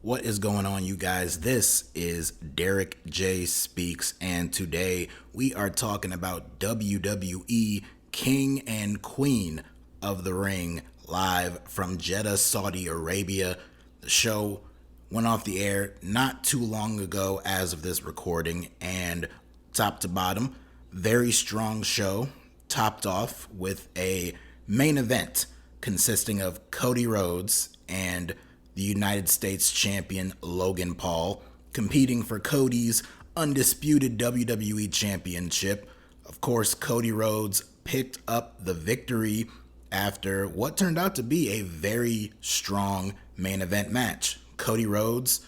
What is going on, you guys? This is DerekJ Speaks, and today we are talking about WWE King and Queen of the Ring live from Jeddah, Saudi Arabia. The show went off the air not too long ago as of this recording, and top to bottom, very strong show, topped off with a main event consisting of Cody Rhodes and the United States champion Logan Paul competing for Cody's Undisputed WWE Championship. Of course, Cody Rhodes picked up the victory after what turned out to be a very strong main event match. Cody Rhodes,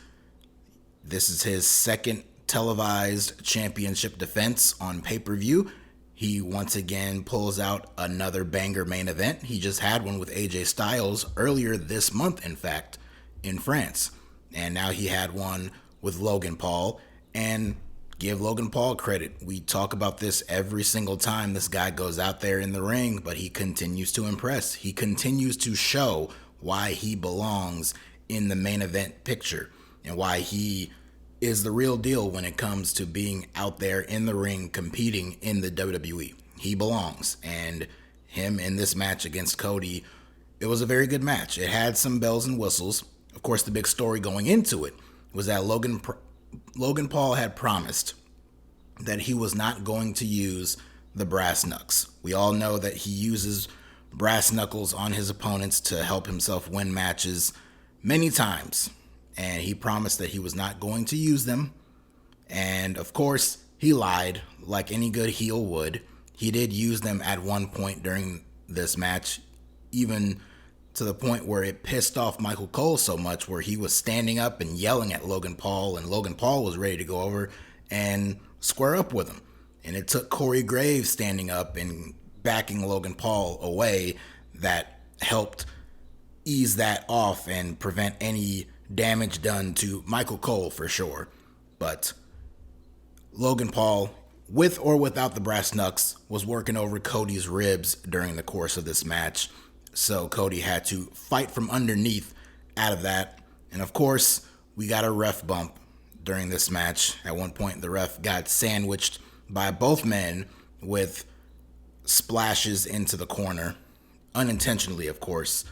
this is his second televised championship defense on pay-per-view. He once again pulls out another banger main event. He just had one with AJ Styles earlier this month, in fact, in France. And now he had one with Logan Paul. And give Logan Paul credit. We talk about this every single time this guy goes out there in the ring, but he continues to impress. He continues to show why he belongs in the main event picture and why he is the real deal when it comes to being out there in the ring competing in the WWE. He belongs, and him in this match against Cody, it was a very good match. It had some bells and whistles. Of course, the big story going into it was that Logan Paul had promised that he was not going to use the brass knucks. We all know that he uses brass knuckles on his opponents to help himself win matches many times. And he promised that he was not going to use them. And of course, he lied like any good heel would. He did use them at one point during this match, even to the point where it pissed off Michael Cole so much where he was standing up and yelling at Logan Paul, and Logan Paul was ready to go over and square up with him. And it took Corey Graves standing up and backing Logan Paul away that helped ease that off and prevent any damage done to Michael Cole for sure. But Logan Paul, with or without the brass knucks, was working over Cody's ribs during the course of this match. So Cody had to fight from underneath out of that. And of course, we got a ref bump during this match. At one point, the ref got sandwiched by both men with splashes into the corner, unintentionally, of course.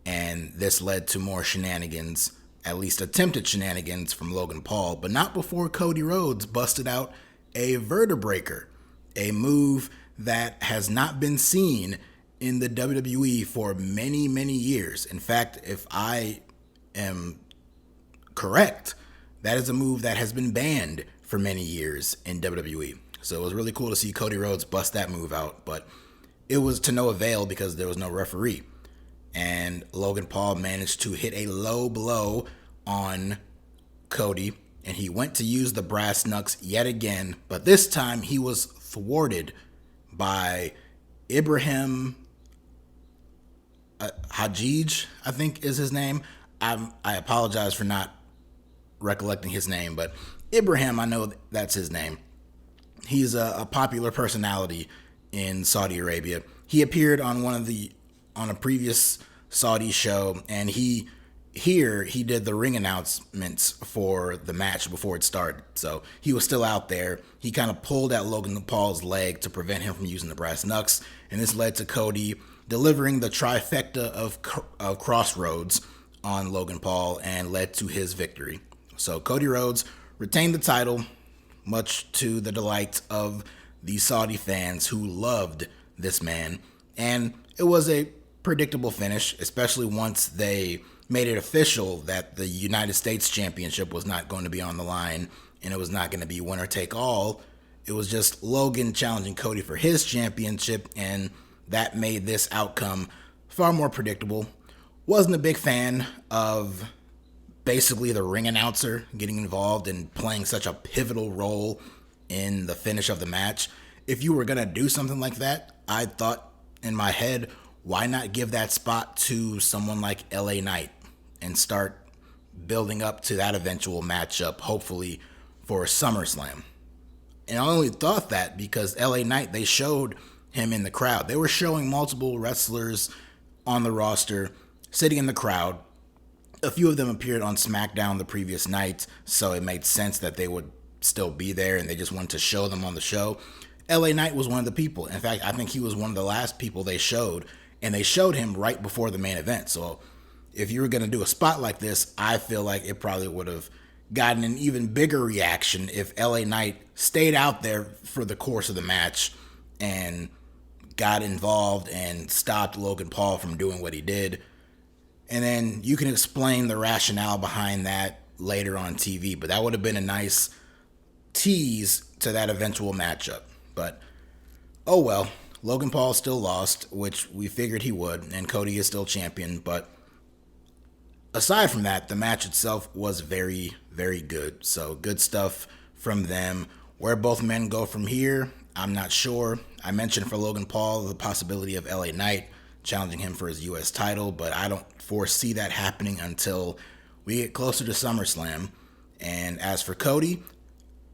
And this led to more shenanigans, at least attempted shenanigans from Logan Paul, but not before Cody Rhodes busted out a vertebreaker, a move that has not been seen in the WWE for many, many years. In fact, if I am correct, that is a move that has been banned for many years in WWE. So it was really cool to see Cody Rhodes bust that move out, but it was to no avail because there was no referee. And Logan Paul managed to hit a low blow on Cody, and he went to use the brass knucks yet again, but this time he was thwarted by Ibrahim Hajij, I think is his name. I apologize for not recollecting his name, but Ibrahim, I know that's his name. He's a popular personality in Saudi Arabia. He appeared on on a previous Saudi show, and he did the ring announcements for the match before it started. So he was still out there. He kind of pulled at Logan Paul's leg to prevent him from using the brass knucks, and this led to Cody delivering the trifecta of crossroads on Logan Paul and led to his victory. So Cody Rhodes retained the title, much to the delight of the Saudi fans who loved this man. And it was a predictable finish, especially once they made it official that the United States Championship was not going to be on the line and it was not going to be winner take all. It was just Logan challenging Cody for his championship, and that made this outcome far more predictable. Wasn't a big fan of basically the ring announcer getting involved and playing such a pivotal role in the finish of the match. If you were going to do something like that, I thought in my head, why not give that spot to someone like LA Knight and start building up to that eventual matchup, hopefully for SummerSlam. And I only thought that because LA Knight, they showed him in the crowd. They were showing multiple wrestlers on the roster sitting in the crowd, A few of them appeared on SmackDown the previous night, so it made sense that they would still be there, and they just wanted to show them on the show. LA Knight was one of the people. In fact, I think he was one of the last people they showed, and they showed him right before the main event. So if you were going to do a spot like this, I feel like it probably would have gotten an even bigger reaction if LA Knight stayed out there for the course of the match and got involved and stopped Logan Paul from doing what he did. And then you can explain the rationale behind that later on TV. But that would have been a nice tease to that eventual matchup. But, oh well, Logan Paul still lost, which we figured he would, and Cody is still champion. But aside from that, the match itself was very, very good. So good stuff from them. Where both men go from here, I'm not sure. I mentioned for Logan Paul the possibility of LA Knight challenging him for his U.S. title, but I don't foresee that happening until we get closer to SummerSlam. And as for Cody,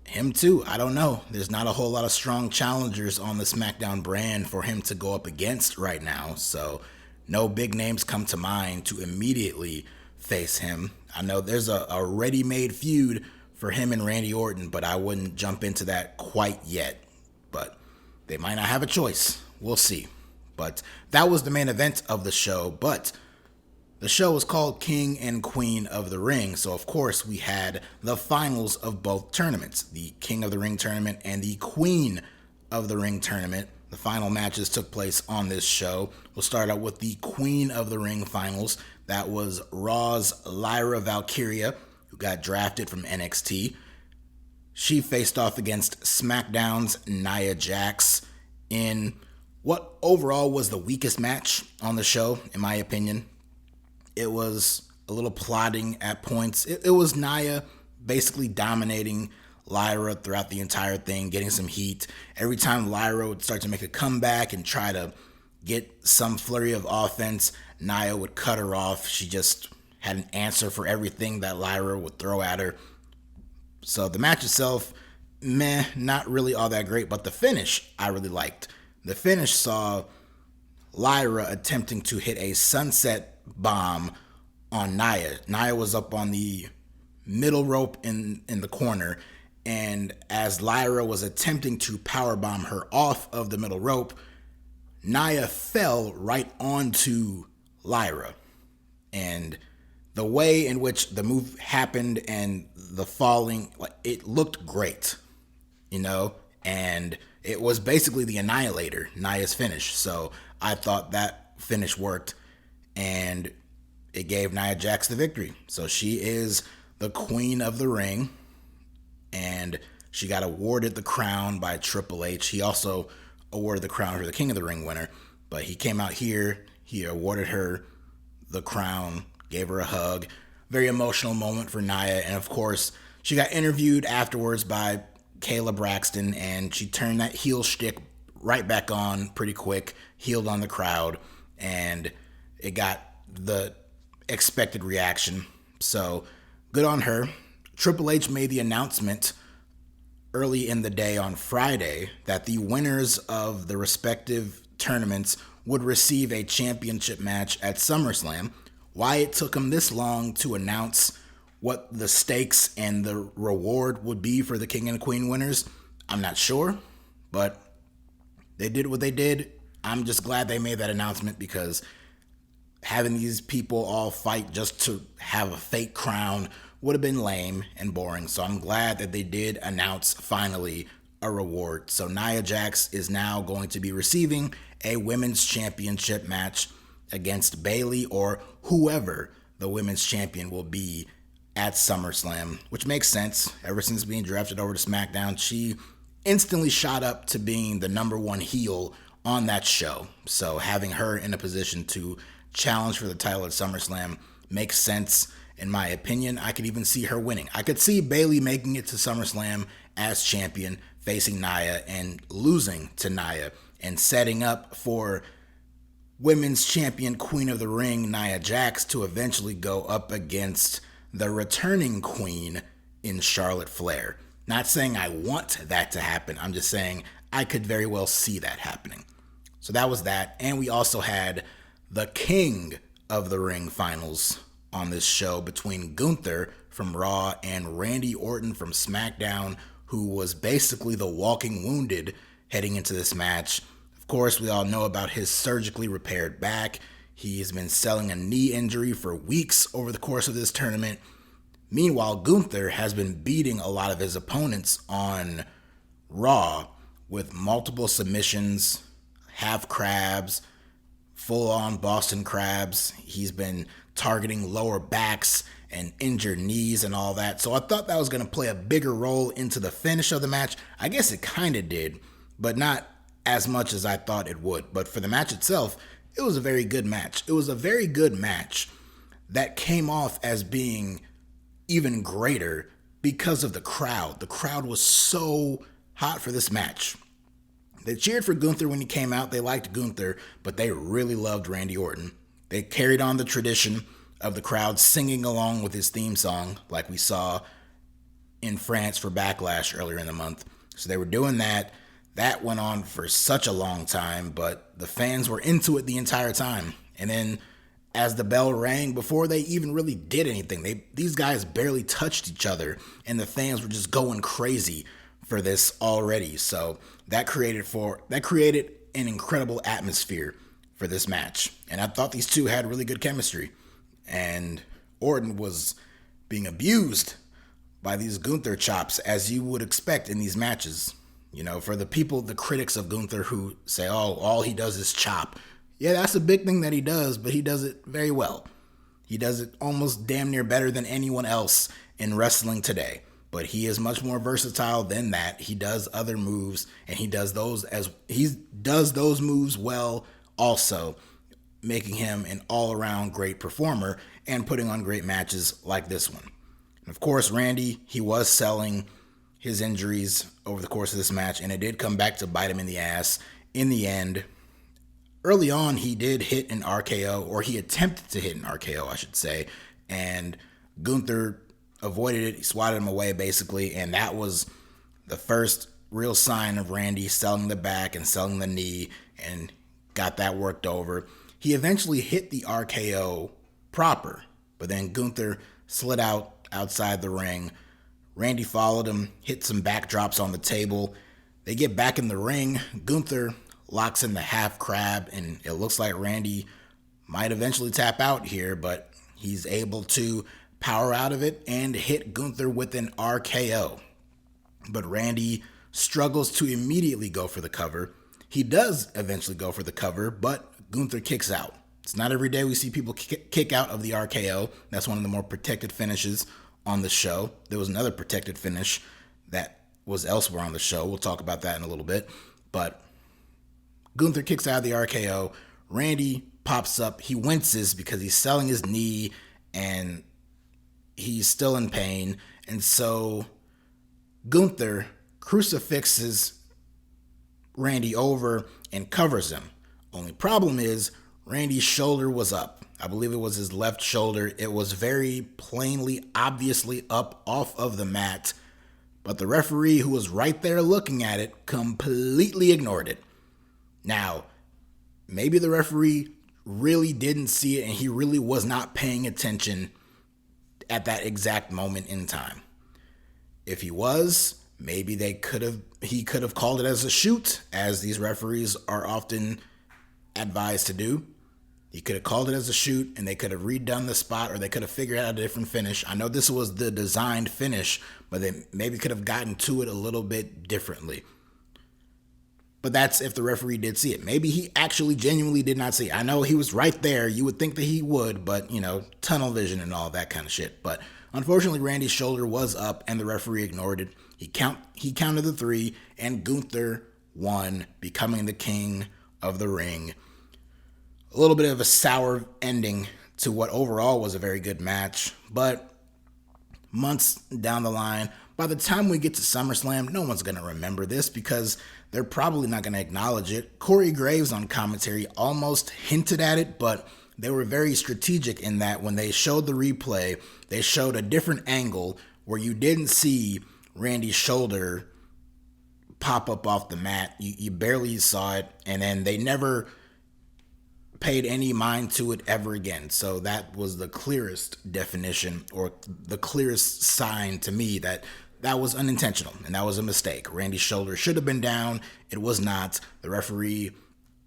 him too, I don't know. There's not a whole lot of strong challengers on the SmackDown brand for him to go up against right now, so no big names come to mind to immediately face him. I know there's a ready-made feud for him and Randy Orton, but I wouldn't jump into that quite yet. But they might not have a choice. We'll see. But that was the main event of the show. But the show was called King and Queen of the Ring. So, of course, we had the finals of both tournaments. The King of the Ring tournament and the Queen of the Ring tournament. The final matches took place on this show. We'll start out with the Queen of the Ring finals. That was Raw's Lyra Valkyria, who got drafted from NXT. She faced off against SmackDown's Nia Jax in what overall was the weakest match on the show, in my opinion. It was a little plotting at points. It was Nia basically dominating Lyra throughout the entire thing, getting some heat. Every time Lyra would start to make a comeback and try to get some flurry of offense, Nia would cut her off. She just had an answer for everything that Lyra would throw at her. So the match itself, meh, not really all that great, but the finish I really liked. The finish saw Lyra attempting to hit a sunset bomb on Nia. Nia was up on the middle rope in the corner, and as Lyra was attempting to powerbomb her off of the middle rope, Nia fell right onto Lyra. And the way in which the move happened and the falling, it looked great, and it was basically the Annihilator, Nia's finish. So I thought that finish worked, and it gave Nia Jax the victory. So she is the Queen of the Ring, and she got awarded the crown by Triple H. He also awarded the crown for the King of the Ring winner, but he came out here, he awarded her the crown, gave her a hug. Very emotional moment for Nia, and of course, she got interviewed afterwards by Kayla Braxton, and she turned that heel shtick right back on pretty quick, healed on the crowd, and it got the expected reaction. So good on her. Triple H made the announcement early in the day on Friday that the winners of the respective tournaments would receive a championship match at SummerSlam. Why it took him this long to announce what the stakes and the reward would be for the King and Queen winners, I'm not sure, but they did what they did. I'm just glad they made that announcement, because having these people all fight just to have a fake crown would have been lame and boring. So I'm glad that they did announce finally a reward. So Nia Jax is now going to be receiving a women's championship match against Bayley or whoever the women's champion will be at SummerSlam, which makes sense. Ever since being drafted over to SmackDown, she instantly shot up to being the number one heel on that show. So having her in a position to challenge for the title at SummerSlam makes sense, in my opinion. I could even see her winning. I could see Bayley making it to SummerSlam as champion, facing Nia and losing to Nia, and setting up for women's champion, Queen of the Ring, Nia Jax, to eventually go up against the returning queen in Charlotte Flair. Not saying I want that to happen. I'm just saying I could very well see that happening. So that was that. And we also had the King of the Ring finals on this show between Gunther from Raw and Randy Orton from SmackDown, who was basically the walking wounded heading into this match. Of course, we all know about his surgically repaired back. He has been selling a knee injury for weeks over the course of this tournament. Meanwhile, Gunther has been beating a lot of his opponents on Raw with multiple submissions, half crabs, full-on Boston crabs. He's been targeting lower backs and injured knees and all that. So I thought that was going to play a bigger role into the finish of the match. I guess it kind of did, but not as much as I thought it would. But for the match itself, it was a very good match. It was a very good match that came off as being even greater because of the crowd. The crowd was so hot for this match. They cheered for Gunther when he came out. They liked Gunther, but they really loved Randy Orton. They carried on the tradition of the crowd singing along with his theme song, like we saw in France for Backlash earlier in the month. So they were doing that. That went on for such a long time, but the fans were into it the entire time. And then as the bell rang, before they even really did anything, these guys barely touched each other, and the fans were just going crazy for this already. So that created an incredible atmosphere for this match. And I thought these two had really good chemistry. And Orton was being abused by these Gunther chops, as you would expect in these matches. You know, for the people, the critics of Gunther who say, oh, all he does is chop. Yeah, that's a big thing that he does, but he does it very well. He does it almost damn near better than anyone else in wrestling today. But he is much more versatile than that. He does other moves, and he does those moves well also, making him an all-around great performer and putting on great matches like this one. And of course, Randy, he was selling his injuries over the course of this match, and it did come back to bite him in the ass in the end. Early on, he did hit an RKO, or he attempted to hit an RKO, I should say, and Gunther avoided it. He swatted him away, basically, and that was the first real sign of Randy selling the back and selling the knee and got that worked over. He eventually hit the RKO proper, but then Gunther slid outside the ring. Randy followed him, hit some backdrops on the table. They get back in the ring. Gunther locks in the half crab, and it looks like Randy might eventually tap out here, but he's able to power out of it and hit Gunther with an RKO. But Randy struggles to immediately go for the cover. He does eventually go for the cover, but Gunther kicks out. It's not every day we see people kick out of the RKO. That's one of the more protected finishes on the show. There was another protected finish that was elsewhere on the show. We'll talk about that in a little bit. But Gunther kicks out of the RKO. Randy pops up. He winces because he's selling his knee and he's still in pain. And so Gunther crucifixes Randy over and covers him. Only problem is Randy's shoulder was up. I believe it was his left shoulder. It was very plainly, obviously up off of the mat. But the referee, who was right there looking at it, completely ignored it. Now, maybe the referee really didn't see it and he really was not paying attention at that exact moment in time. If he was, maybe he could have called it as a shoot, as these referees are often advised to do. He could have called it as a shoot and they could have redone the spot, or they could have figured out a different finish. I know this was the designed finish, but they maybe could have gotten to it a little bit differently. But that's if the referee did see it. Maybe he actually genuinely did not see it. I know he was right there. You would think that he would, but, tunnel vision and all that kind of shit. But unfortunately, Randy's shoulder was up and the referee ignored it. He counted the 3, and Gunther won, becoming the king of the ring. A little bit of a sour ending to what overall was a very good match, but months down the line, by the time we get to SummerSlam, no one's going to remember this because they're probably not going to acknowledge it. Corey Graves on commentary almost hinted at it, but they were very strategic in that when they showed the replay, they showed a different angle where you didn't see Randy's shoulder pop up off the mat. You barely saw it, and then they never paid any mind to it ever again. So that was the clearest definition, or the clearest sign to me that that was unintentional and that was a mistake. Randy's shoulder should have been down. It was not. The referee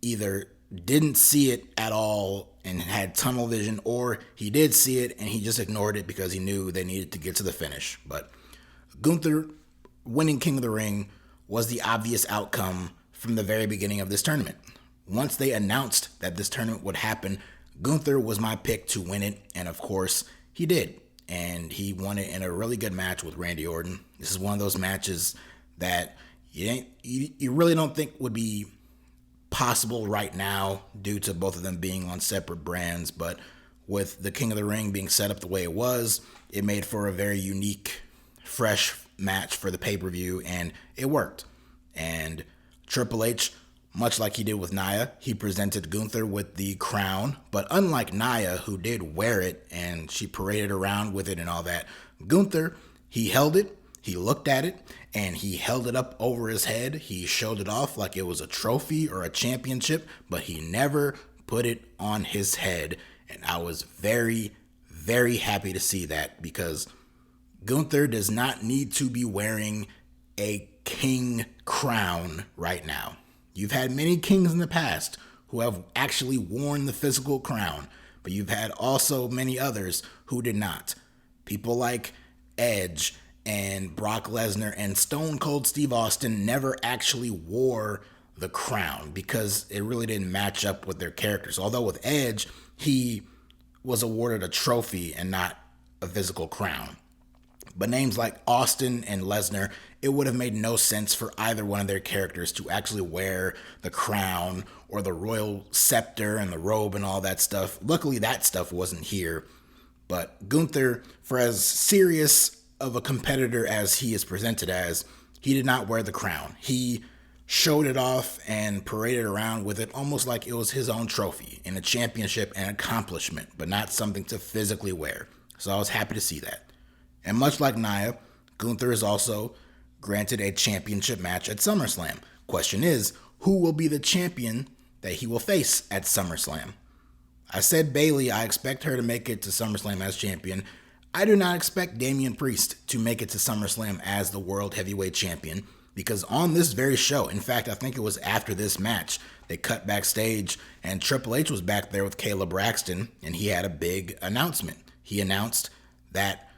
either didn't see it at all and had tunnel vision, or he did see it and he just ignored it because he knew they needed to get to the finish. But Gunther winning King of the Ring was the obvious outcome from the very beginning of this tournament. Once they announced that this tournament would happen, Gunther was my pick to win it, and of course, he did. And he won it in a really good match with Randy Orton. This is one of those matches that you really don't think would be possible right now due to both of them being on separate brands, but with the King of the Ring being set up the way it was, it made for a very unique, fresh match for the pay-per-view, and it worked. And Triple H, much like he did with Nia, he presented Gunther with the crown, but unlike Nia, who did wear it and she paraded around with it and all that, Gunther, he held it, he looked at it, and he held it up over his head. He showed it off like it was a trophy or a championship, but he never put it on his head. And I was very, very happy to see that, because Gunther does not need to be wearing a king crown right now. You've had many kings in the past who have actually worn the physical crown, but you've had also many others who did not. People like Edge and Brock Lesnar and Stone Cold Steve Austin never actually wore the crown because it really didn't match up with their characters. Although with Edge, he was awarded a trophy and not a physical crown. But names like Austin and Lesnar, it would have made no sense for either one of their characters to actually wear the crown or the royal scepter and the robe and all that stuff. Luckily, that stuff wasn't here. But Gunther, for as serious of a competitor as he is presented as, he did not wear the crown. He showed it off and paraded around with it almost like it was his own trophy and a championship and accomplishment, but not something to physically wear. So I was happy to see that. And much like Nia, Gunther is also granted a championship match at SummerSlam. Question is, who will be the champion that he will face at SummerSlam? I said Bayley, I expect her to make it to SummerSlam as champion. I do not expect Damian Priest to make it to SummerSlam as the World Heavyweight Champion, because on this very show, in fact, I think it was after this match, they cut backstage and Triple H was back there with Kayla Braxton, and he had a big announcement. He announced that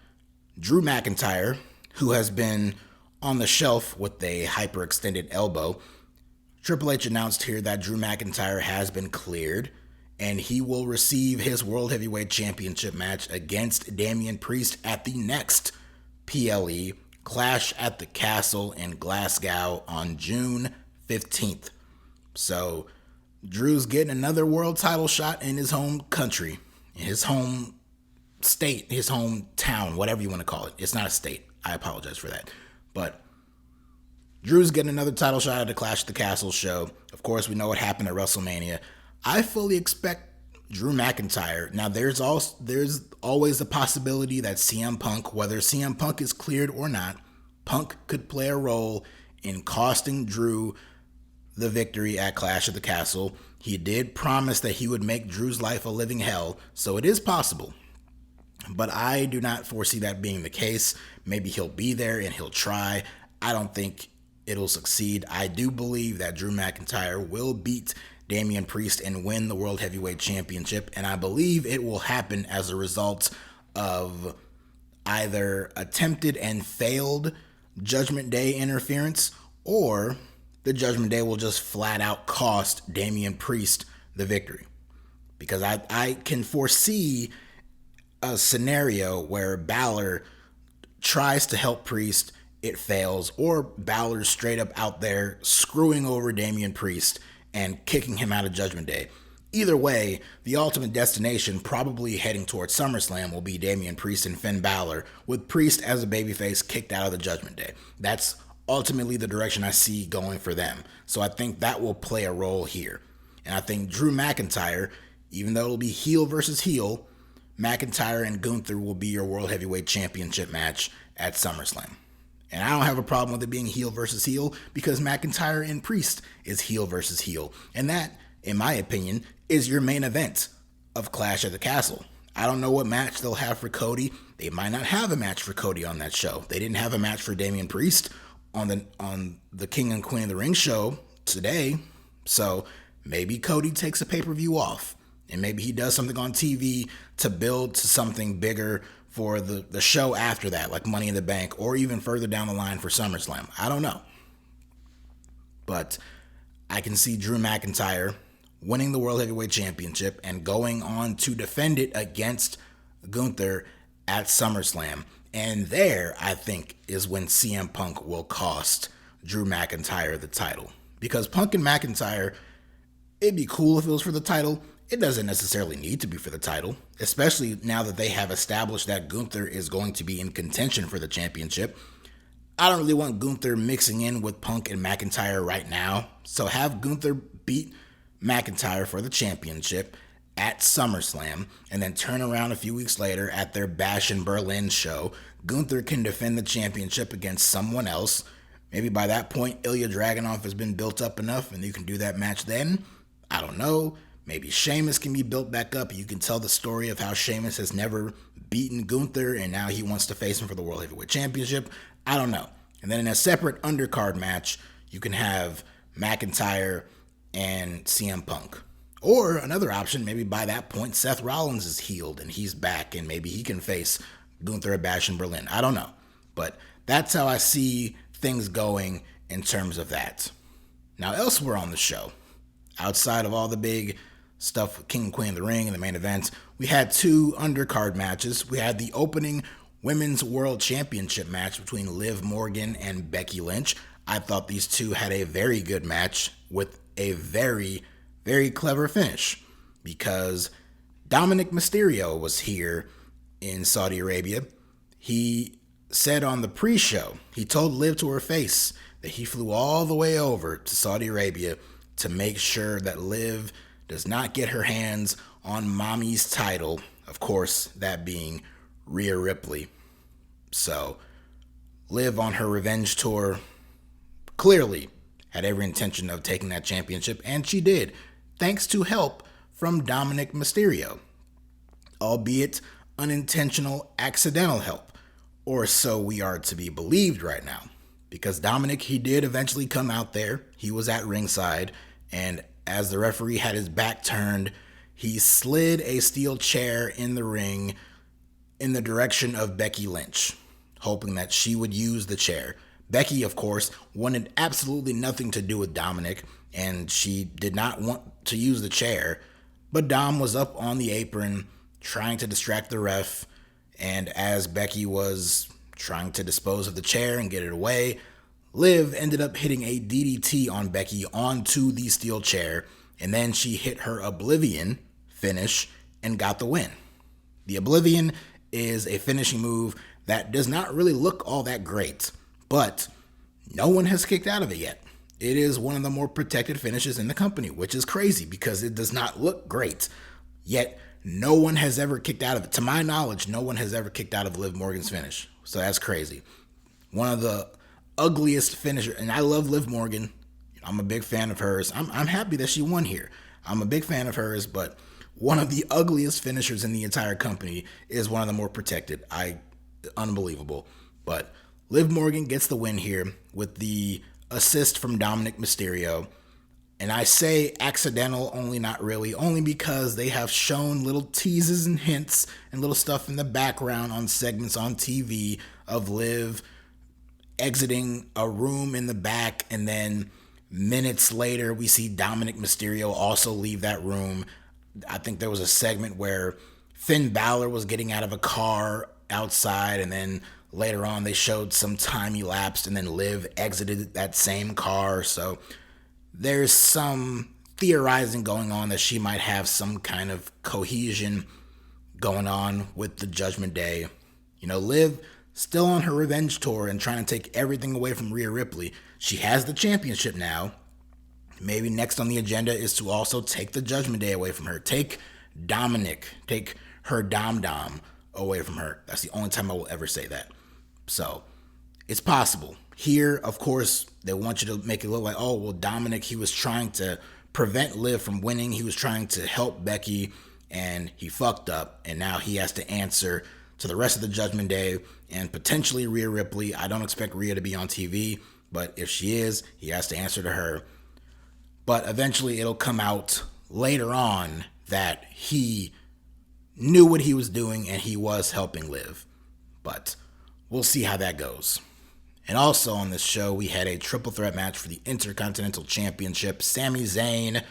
Drew McIntyre, who has been on the shelf with a hyperextended elbow, Triple H announced here that Drew McIntyre has been cleared and he will receive his World Heavyweight Championship match against Damian Priest at the next PLE Clash at the Castle in Glasgow on June 15th. So Drew's getting another world title shot in his home country, in his home state, his hometown, whatever you want to call it. It's not a state. I apologize for that. But Drew's getting another title shot at the Clash at the Castle show. Of course, we know what happened at WrestleMania. I fully expect Drew McIntyre. Now, there's always the possibility that CM Punk, whether CM Punk is cleared or not, Punk could play a role in costing Drew the victory at Clash at the Castle. He did promise that he would make Drew's life a living hell, so it is possible. But I do not foresee that being the case. Maybe he'll be there and he'll try. I don't think it'll succeed. I do believe that Drew McIntyre will beat Damian Priest and win the World Heavyweight Championship, and I believe it will happen as a result of either attempted and failed Judgment Day interference, or the Judgment Day will just flat out cost Damian Priest the victory. Because I can foresee a scenario where Balor tries to help Priest, it fails, or Balor's straight up out there screwing over Damian Priest and kicking him out of Judgment Day. Either way, the ultimate destination, probably heading towards SummerSlam, will be Damian Priest and Finn Balor, with Priest as a babyface kicked out of the Judgment Day. That's ultimately the direction I see going for them. So I think that will play a role here. And I think Drew McIntyre, even though it'll be heel versus heel, McIntyre and Gunther will be your World Heavyweight Championship match at SummerSlam. And I don't have a problem with it being heel versus heel, because McIntyre and Priest is heel versus heel. And that, in my opinion, is your main event of Clash at the Castle. I don't know what match they'll have for Cody. They might not have a match for Cody on that show. They didn't have a match for Damian Priest on the King and Queen of the Ring show today. So maybe Cody takes a pay-per-view off, and maybe he does something on TV to build to something bigger for the show after that, like Money in the Bank, or even further down the line for SummerSlam. I don't know. But I can see Drew McIntyre winning the World Heavyweight Championship and going on to defend it against Gunther at SummerSlam. And there, I think, is when CM Punk will cost Drew McIntyre the title. Because Punk and McIntyre, it'd be cool if it was for the title. It doesn't necessarily need to be for the title, especially now that they have established that Gunther is going to be in contention for the championship. I don't really want Gunther mixing in with Punk and McIntyre right now. So have Gunther beat McIntyre for the championship at SummerSlam, and then turn around a few weeks later at their Bash in Berlin show. Gunther can defend the championship against someone else. Maybe by that point, Ilya Dragunov has been built up enough and you can do that match then. I don't know. Maybe Sheamus can be built back up. You can tell the story of how Sheamus has never beaten Gunther and now he wants to face him for the World Heavyweight Championship. I don't know. And then in a separate undercard match, you can have McIntyre and CM Punk. Or another option, maybe by that point, Seth Rollins is healed and he's back and maybe he can face Gunther at Bash in Berlin. I don't know. But that's how I see things going in terms of that. Now, elsewhere on the show, outside of all the big stuff with King and Queen of the Ring and the main events, we had two undercard matches. We had the opening Women's World Championship match between Liv Morgan and Becky Lynch. I thought these two had a very good match with a very, very clever finish because Dominic Mysterio was here in Saudi Arabia. He said on the pre-show, he told Liv to her face that he flew all the way over to Saudi Arabia to make sure that Liv does not get her hands on Mommy's title, of course, that being Rhea Ripley. So, Liv on her revenge tour clearly had every intention of taking that championship, and she did, thanks to help from Dominic Mysterio, albeit unintentional, accidental help, or so we are to be believed right now. Because Dominic, he did eventually come out there. He was at ringside, and as the referee had his back turned, he slid a steel chair in the ring in the direction of Becky Lynch, hoping that she would use the chair. Becky, of course, wanted absolutely nothing to do with Dominic, and she did not want to use the chair, but Dom was up on the apron trying to distract the ref, and as Becky was trying to dispose of the chair and get it away, Liv ended up hitting a DDT on Becky onto the steel chair, and then she hit her Oblivion finish and got the win. The Oblivion is a finishing move that does not really look all that great, but no one has kicked out of it yet. It is one of the more protected finishes in the company, which is crazy because it does not look great. Yet, no one has ever kicked out of it. To my knowledge, no one has ever kicked out of Liv Morgan's finish. So that's crazy. One of the ugliest finishers, and I love Liv Morgan. I'm a big fan of hers. I'm happy that she won here. I'm a big fan of hers, but one of the ugliest finishers in the entire company is one of the more protected. Unbelievable. But Liv Morgan gets the win here with the assist from Dominic Mysterio. And I say accidental, only not really, only because they have shown little teases and hints and little stuff in the background on segments on TV of Liv exiting a room in the back, and then minutes later we see Dominic Mysterio also leave that room. I think there was a segment where Finn Balor was getting out of a car outside, and then later on they showed some time elapsed, and then Liv exited that same car. So there's some theorizing going on that she might have some kind of cohesion going on with the Judgment Day. You know, Liv still on her revenge tour and trying to take everything away from Rhea Ripley. She has the championship now. Maybe next on the agenda is to also take the Judgment Day away from her. Take Dominic, take her Dom away from her. That's the only time I will ever say that. So it's possible. Here, of course, they want you to make it look like, oh, well, Dominic, he was trying to prevent Liv from winning. He was trying to help Becky, and he fucked up, and now he has to answer to the rest of the Judgment Day and potentially Rhea Ripley. I don't expect Rhea to be on TV, but if she is, he has to answer to her. But eventually it'll come out later on that he knew what he was doing and he was helping Liv. But we'll see how that goes. And also on this show, we had a triple threat match for the Intercontinental Championship. Sami Zayn,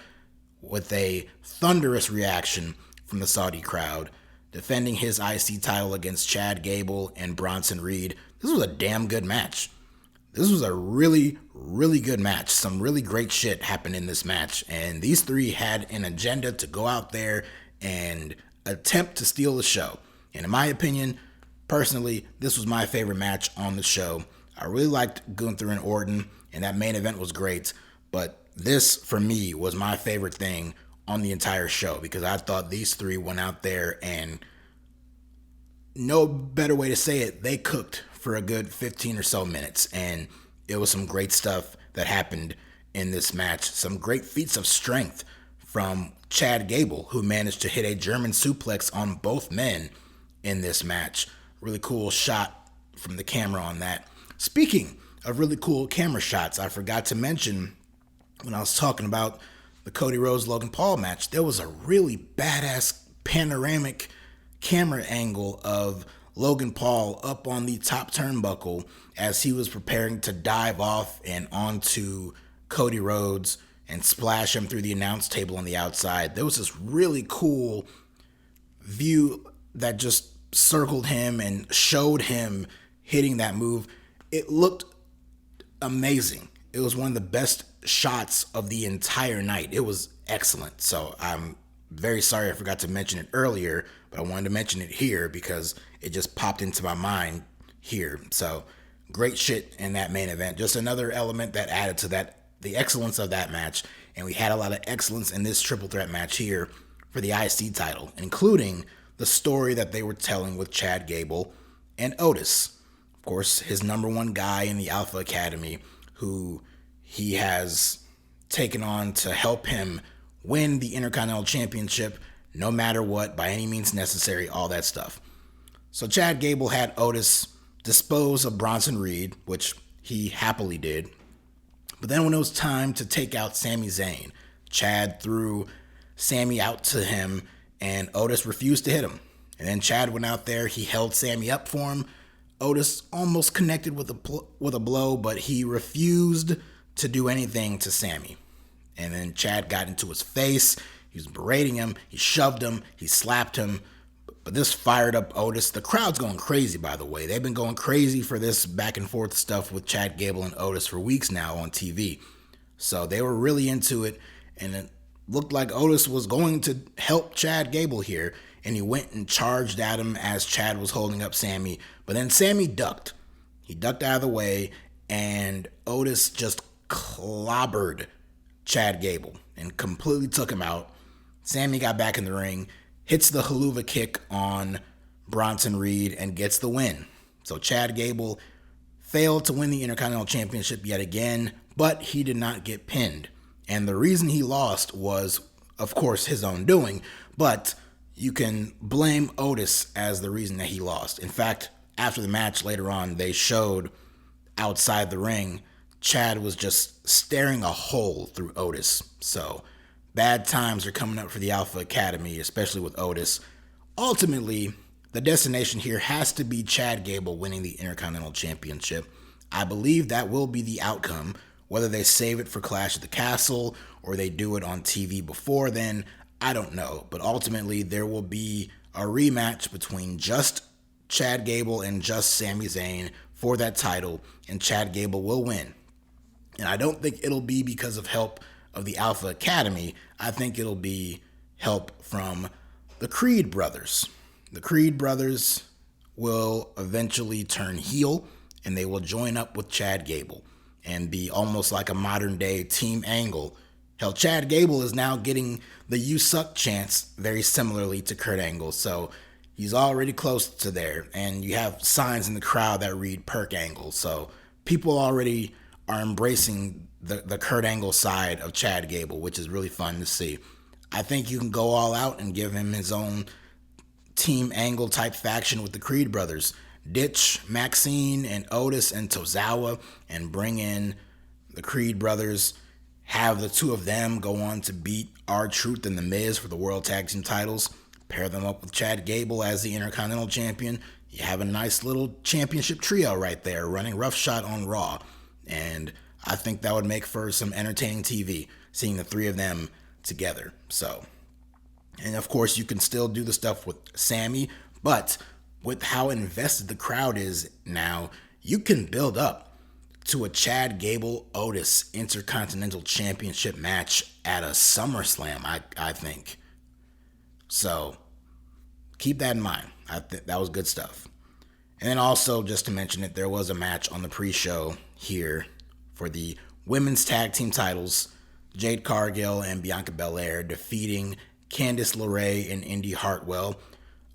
with a thunderous reaction from the Saudi crowd, defending his IC title against Chad Gable and Bronson Reed. This was a damn good match. This was a really, really good match. Some really great shit happened in this match. And these three had an agenda to go out there and attempt to steal the show. And in my opinion, personally, this was my favorite match on the show. I really liked Gunther and Orton, and that main event was great. But this, for me, was my favorite thing on the entire show because I thought these three went out there and, no better way to say it, they cooked for a good 15 or so minutes. And it was some great stuff that happened in this match. Some great feats of strength from Chad Gable, who managed to hit a German suplex on both men in this match. Really cool shot from the camera on that. Speaking of really cool camera shots, I forgot to mention when I was talking about the Cody Rhodes Logan Paul match, there was a really badass panoramic camera angle of Logan Paul up on the top turnbuckle as he was preparing to dive off and onto Cody Rhodes and splash him through the announce table on the outside. There was this really cool view that just circled him and showed him hitting that move. It looked amazing. It was one of the best shots of the entire night. It was excellent. So I'm very sorry I forgot to mention it earlier, but I wanted to mention it here because it just popped into my mind here. So great shit in that main event. Just another element that added to that, the excellence of that match. And we had a lot of excellence in this triple threat match here for the IC title, including the story that they were telling with Chad Gable and Otis. Of course, his number one guy in the Alpha Academy, who he has taken on to help him win the Intercontinental Championship no matter what, by any means necessary, all that stuff. So Chad Gable had Otis dispose of Bronson Reed, which he happily did. But then when it was time to take out Sami Zayn, Chad threw Sami out to him and Otis refused to hit him. And then Chad went out there, he held Sami up for him. Otis almost connected with a blow, but he refused to do anything to Sami. And then Chad got into his face. He was berating him. He shoved him. He slapped him. But this fired up Otis. The crowd's going crazy, by the way. They've been going crazy for this back and forth stuff with Chad Gable and Otis for weeks now on TV. So they were really into it. And it looked like Otis was going to help Chad Gable here. And he went and charged at him as Chad was holding up Sami. But then Sami ducked. He ducked out of the way. And Otis just clobbered Chad Gable and completely took him out. Sami got back in the ring, hits the haluva kick on Bronson Reed and gets the win. So Chad Gable failed to win the Intercontinental Championship yet again, but he did not get pinned. And the reason he lost was, of course, his own doing, but you can blame Otis as the reason that he lost. In fact, after the match later on, they showed outside the ring, Chad was just staring a hole through Otis. So bad times are coming up for the Alpha Academy, especially with Otis. Ultimately, the destination here has to be Chad Gable winning the Intercontinental Championship. I believe that will be the outcome. Whether they save it for Clash at the Castle or they do it on TV before then, I don't know. But ultimately, there will be a rematch between just Chad Gable and just Sami Zayn for that title, and Chad Gable will win. And I don't think it'll be because of help of the Alpha Academy. I think it'll be help from the Creed brothers. The Creed brothers will eventually turn heel, and they will join up with Chad Gable and be almost like a modern day Team Angle. Hell, Chad Gable is now getting the "you suck" chance very similarly to Kurt Angle, so he's already close to there, and you have signs in the crowd that read Perk Angle, so people already are embracing the Kurt Angle side of Chad Gable, which is really fun to see. I think you can go all out and give him his own Team Angle type faction with the Creed brothers. Ditch Maxine and Otis and Tozawa and bring in the Creed brothers. Have the two of them go on to beat R-Truth and The Miz for the World Tag Team titles. Pair them up with Chad Gable as the Intercontinental Champion. You have a nice little championship trio right there running roughshod on Raw. And I think that would make for some entertaining TV, seeing the three of them together. So, and of course, you can still do the stuff with Sammy, but with how invested the crowd is now, you can build up to a Chad Gable Otis Intercontinental Championship match at a SummerSlam, I think. So, keep that in mind. That was good stuff. And then also, just to mention it, there was a match on the pre-show here for the women's tag team titles. Jade Cargill and Bianca Belair defeating Candice LeRae and Indy Hartwell.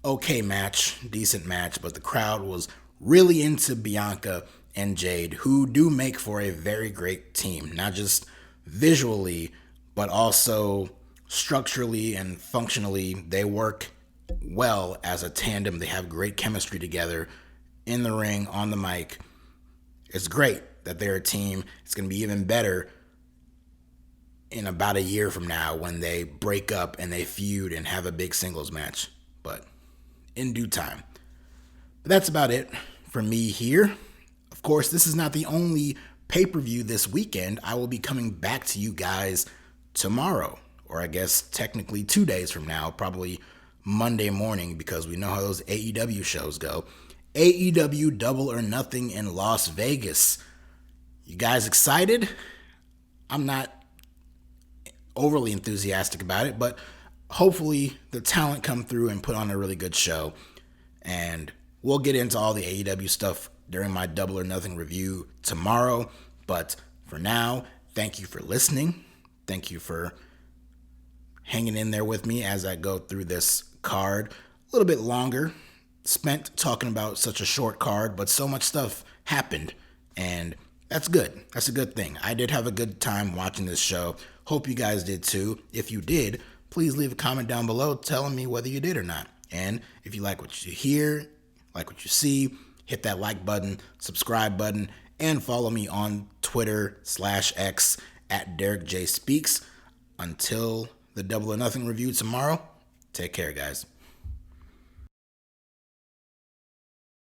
Okay match, decent match, but the crowd was really into Bianca and Jade, who do make for a very great team. Not just visually, but also structurally and functionally. They work well as a tandem. They have great chemistry together in the ring, on the mic. It's great that they're a team. It's going to be even better in about a year from now when they break up and they feud and have a big singles match. But in due time. But that's about it for me here. Of course, this is not the only pay-per-view this weekend. I will be coming back to you guys tomorrow, or I guess technically 2 days from now, probably Monday morning, because we know how those AEW shows go. AEW Double or Nothing in Las Vegas. You guys excited? I'm not overly enthusiastic about it, but hopefully the talent come through and put on a really good show. And we'll get into all the AEW stuff during my Double or Nothing review tomorrow. But for now, thank you for listening. Thank you for hanging in there with me as I go through this card. A little bit longer spent talking about such a short card, but so much stuff happened, and that's good. That's a good thing. I did have a good time watching this show. Hope you guys did too. If you did, please leave a comment down below telling me whether you did or not. And if you like what you hear, like what you see, hit that like button, subscribe button, and follow me on Twitter/X at DerekJ Speaks. Until the Double or Nothing review tomorrow, take care, guys.